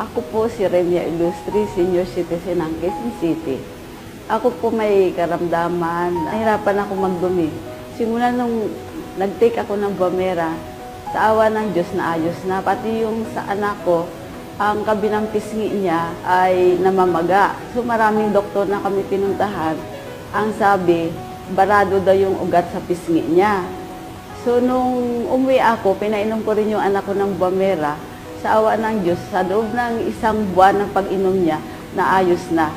Ako po si Remia Ilustri, senior citizen ng Quezon City. Ako po may karamdaman, nahirapan ako magdumi. Simula nung nag-take ako ng Buamera, sa awa ng Diyos na ayos na, pati yung sa anak ko, ang kabilang pisngi niya ay namamaga. So maraming doktor na kami pinuntahan. Ang sabi, barado daw yung ugat sa pisngi niya. So nung umuwi ako, pinainom ko rin yung anak ko ng Buamera. Sa awa ng Diyos, sa loob ng isang buwan ng pag-inom niya, naayos na.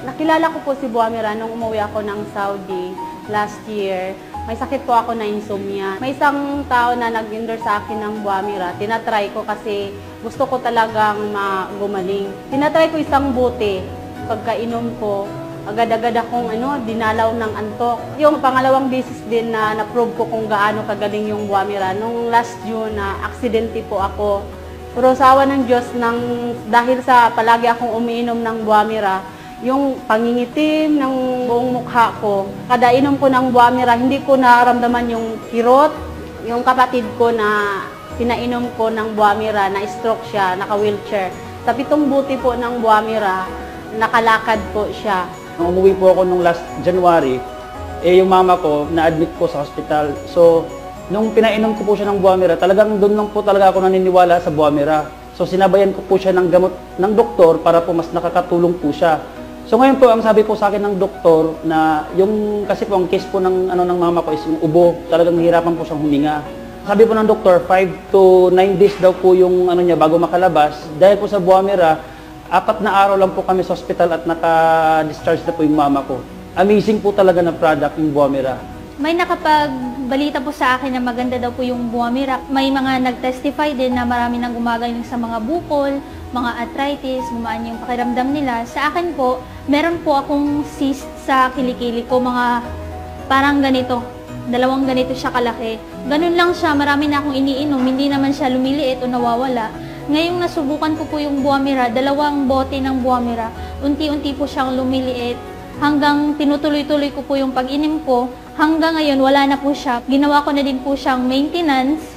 Nakilala ko po si Buamera nung umuwi ako ng Saudi last year. May sakit po ako na insomnia. May isang tao na nag-endorse sa akin ng Buamera. Tinatry ko kasi gusto ko talagang gumaling. Tinatry ko isang bote. Pagkainom ko, agad-agad akong dinalaw ng antok. Yung pangalawang beses din na na-prove ko kung gaano kagaling yung Buamera. Nung last June na aksidente po ako. Pero sa awa ng Diyos, dahil sa palagi akong umiinom ng Buamera, yung pangingitim ng buong mukha ko, kada inom ko ng Buamera, hindi ko naramdaman yung kirot. Yung kapatid ko na pinainom ko ng Buamera, na-stroke siya, naka-wheelchair. Sa 7 buti po ng Buamera, nakalakad po siya. Nung umuwi po ako nung last January, yung mama ko na-admit po sa hospital. So, nung pinainom ko po siya ng Buamera, talagang doon lang po talaga ako naniniwala sa Buamera. So, sinabayan ko po siya ng gamot ng doktor para po mas nakakatulong po siya. So, ngayon po, ang sabi po sa akin ng doktor na kasi po ang case po ng mama ko is yung ubo, talagang hirapan po siyang huminga. Sabi po ng doktor, 5 to 9 days daw po yung niya bago makalabas. Dahil po sa Buamera, 4 na araw lang po kami sa hospital at naka-discharge na po yung mama ko. Amazing po talaga na product yung Buamera. May nakapagbalita po sa akin na maganda daw po yung Buamera. May mga nag-testify din na marami nang gumagaling sa mga bukol, mga arthritis, gumaan yung pakiramdam nila. Sa akin po, meron po akong cyst sa kilikili ko, mga parang ganito. 2 ganito siya kalaki. Ganun lang siya, marami na akong iniinom, hindi naman siya lumiliit o nawawala. Ngayong nasubukan ko po yung Buamera, 2 bote ng Buamera, unti-unti po siyang lumiliit. Hanggang tinutuloy-tuloy ko po yung pag-inom ko, hanggang ngayon wala na po siya. Ginawa ko na din po siyang maintenance.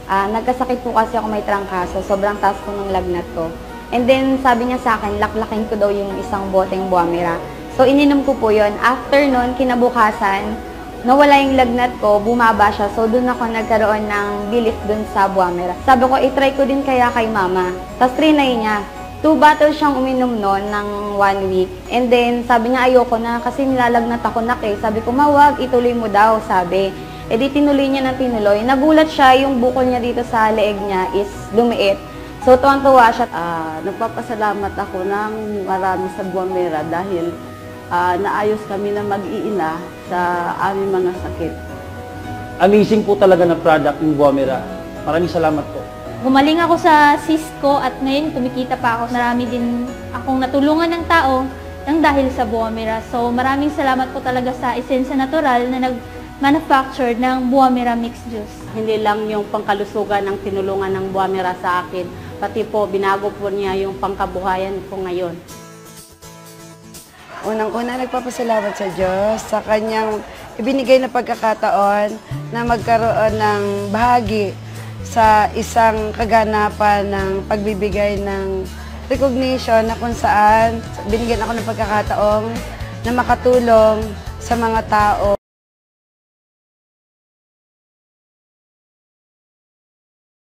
Nagkasakit po kasi ako, may trangkaso, sobrang taas po ng lagnat ko. And then sabi niya sa akin, laklakin ko daw yung isang boteng Buamera. So ininom ko po yun. After nun, kinabukasan, nawala yung lagnat ko, bumaba siya. So doon ako nagkaroon ng belief doon sa Buamera. Sabi ko, itry ko din kaya kay mama. Tapos trinay niya. 2 bottles siyang uminom noon ng 1 week. And then, sabi niya, ayoko na kasi nilalagnat ako Sabi ko, mawag, ituloy mo daw, sabi. E di tinuloy niya ng tinuloy. Nagulat siya, yung bukol niya dito sa leeg niya is lumiit. So, tuwang-tuwa siya. Nagpapasalamat ako ng marami sa Buamera dahil naayos kami na mag-iina sa aming mga sakit. Amazing po talaga na product yung Buamera. Maraming salamat po. Gumaling ako sa cyst ko at ngayon kumikita pa ako. Marami din akong natulungan ng tao nang dahil sa Buamera. So maraming salamat po talaga sa Esensya Natural na nag-manufacture ng Buamera Mixed Juice. Hindi lang yung pangkalusugan ng tinulungan ng Buamera sa akin, pati po binago po niya yung pangkabuhayan ko ngayon. Unang-una, nagpapasalamat sa Diyos sa kanyang ibinigay na pagkakataon na magkaroon ng bahagi sa isang kaganapan ng pagbibigay ng recognition na kung saan binigyan ako ng pagkakataong na makatulong sa mga tao.